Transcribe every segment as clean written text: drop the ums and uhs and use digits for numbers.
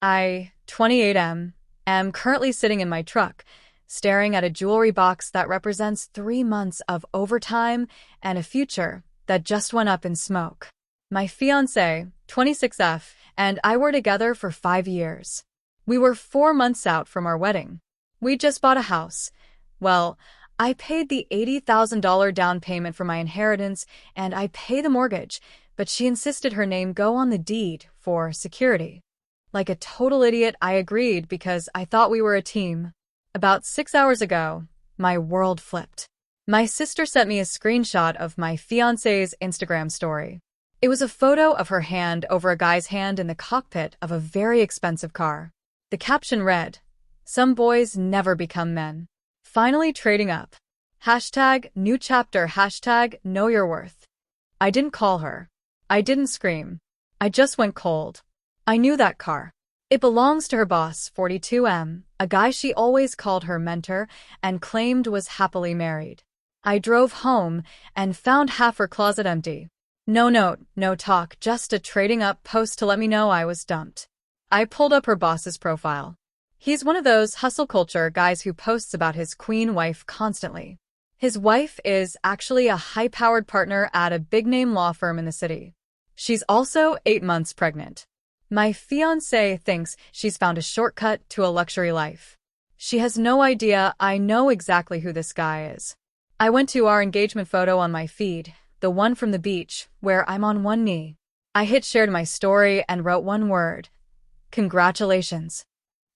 I, 28M, am currently sitting in my truck, staring at a jewelry box that represents 3 months of overtime and a future that just went up in smoke. My fiancé, 26F, and I were together for 5 years. We were 4 months out from our wedding. We just bought a house. Well, I paid the $80,000 down payment for my inheritance, and I pay the mortgage, but she insisted her name go on the deed for security. Like a total idiot, I agreed because I thought we were a team. About 6 hours ago, my world flipped. My sister sent me a screenshot of my fiancé's Instagram story. It was a photo of her hand over a guy's hand in the cockpit of a very expensive car. The caption read, "Some boys never become men. Finally trading up. #new chapter #know your worth." I didn't call her. I didn't scream. I just went cold. I knew that car. It belongs to her boss, 42M, a guy she always called her mentor and claimed was happily married. I drove home and found half her closet empty. No note, no talk, just a trading up post to let me know I was dumped. I pulled up her boss's profile. He's one of those hustle culture guys who posts about his queen wife constantly. His wife is actually a high-powered partner at a big-name law firm in the city. She's also 8 months pregnant. My fiancé thinks she's found a shortcut to a luxury life. She has no idea I know exactly who this guy is. I went to our engagement photo on my feed, the one from the beach, where I'm on one knee. I hit share to my story and wrote one word: congratulations.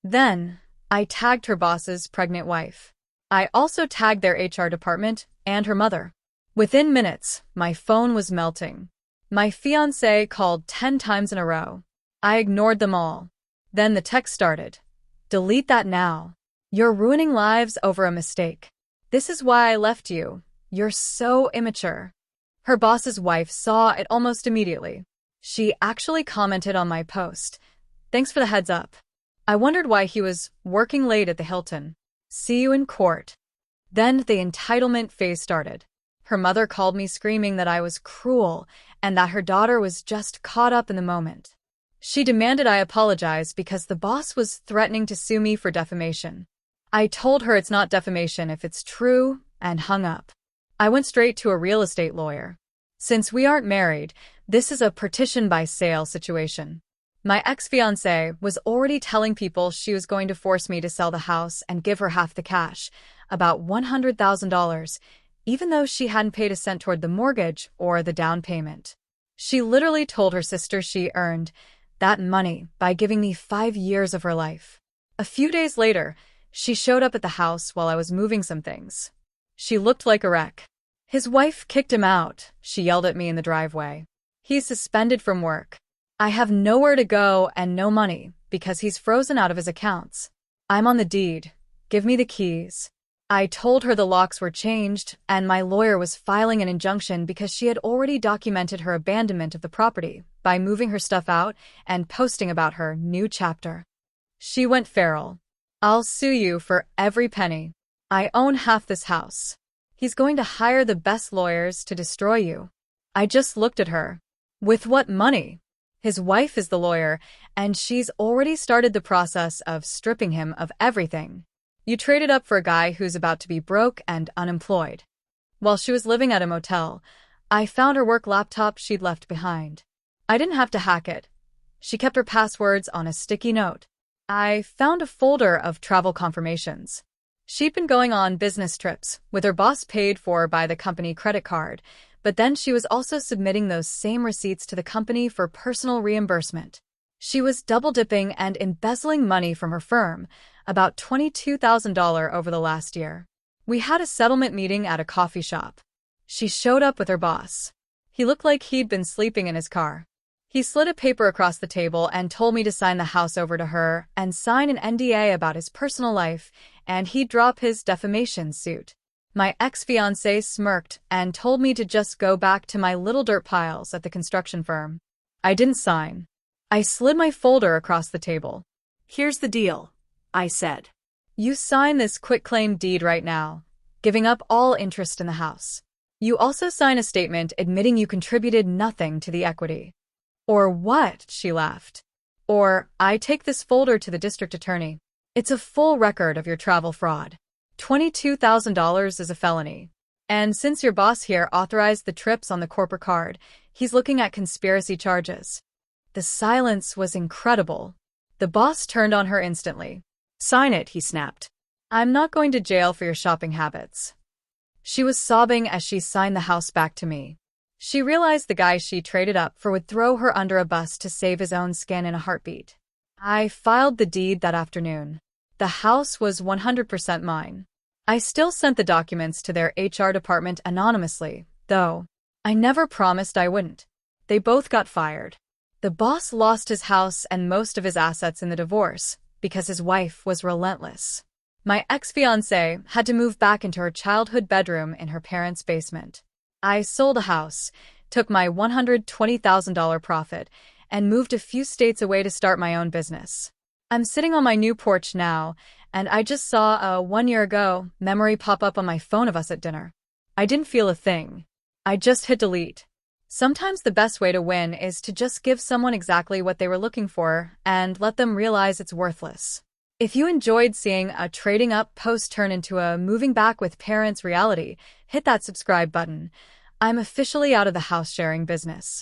Then, I tagged her boss's pregnant wife. I also tagged their HR department and her mother. Within minutes, my phone was melting. My fiancé called 10 times in a row. I ignored them all. Then the text started. "Delete that now. You're ruining lives over a mistake. This is why I left you. You're so immature." Her boss's wife saw it almost immediately. She actually commented on my post. "Thanks for the heads up. I wondered why he was working late at the Hilton. See you in court." Then the entitlement phase started. Her mother called me screaming that I was cruel and that her daughter was just caught up in the moment. She demanded I apologize because the boss was threatening to sue me for defamation. I told her it's not defamation if it's true and hung up. I went straight to a real estate lawyer. Since we aren't married, this is a partition by sale situation. My ex-fiancé was already telling people she was going to force me to sell the house and give her half the cash, about $100,000, even though she hadn't paid a cent toward the mortgage or the down payment. She literally told her sister she earned that money by giving me 5 years of her life. A few days later, she showed up at the house while I was moving some things. She looked like a wreck. His wife kicked him out, she yelled at me in the driveway. He's suspended from work. I have nowhere to go and no money because he's frozen out of his accounts. I'm on the deed. Give me the keys. I told her the locks were changed and my lawyer was filing an injunction because she had already documented her abandonment of the property by moving her stuff out and posting about her new chapter. She went feral. "I'll sue you for every penny. I own half this house. He's going to hire the best lawyers to destroy you." I just looked at her. With what money? His wife is the lawyer, and she's already started the process of stripping him of everything. You traded up for a guy who's about to be broke and unemployed. While she was living at a motel, I found her work laptop she'd left behind. I didn't have to hack it. She kept her passwords on a sticky note. I found a folder of travel confirmations. She'd been going on business trips, with her boss paid for by the company credit card, but then she was also submitting those same receipts to the company for personal reimbursement. She was double-dipping and embezzling money from her firm, about $22,000 over the last year. We had a settlement meeting at a coffee shop. She showed up with her boss. He looked like he'd been sleeping in his car. He slid a paper across the table and told me to sign the house over to her and sign an NDA about his personal life, and he'd drop his defamation suit. My ex-fiancé smirked and told me to just go back to my little dirt piles at the construction firm. I didn't sign. I slid my folder across the table. "Here's the deal," I said. "You sign this quitclaim deed right now, giving up all interest in the house. You also sign a statement admitting you contributed nothing to the equity." "Or what?" she laughed. Or, I take this folder to the district attorney. It's a full record of your travel fraud. $22,000 is a felony. And since your boss here authorized the trips on the corporate card, he's looking at conspiracy charges. The silence was incredible. The boss turned on her instantly. Sign it, he snapped. I'm not going to jail for your shopping habits. She was sobbing as she signed the house back to me. She realized the guy she traded up for would throw her under a bus to save his own skin in a heartbeat. I filed the deed that afternoon. The house was 100% mine. I still sent the documents to their HR department anonymously, though. I never promised I wouldn't. They both got fired. The boss lost his house and most of his assets in the divorce because his wife was relentless. My ex-fiancée had to move back into her childhood bedroom in her parents' basement. I sold a house, took my $120,000 profit, and moved a few states away to start my own business. I'm sitting on my new porch now, and I just saw a 1 year ago memory pop up on my phone of us at dinner. I didn't feel a thing. I just hit delete. Sometimes the best way to win is to just give someone exactly what they were looking for and let them realize it's worthless. If you enjoyed seeing a trading up post turn into a moving back with parents reality, hit that subscribe button. I'm officially out of the house sharing business.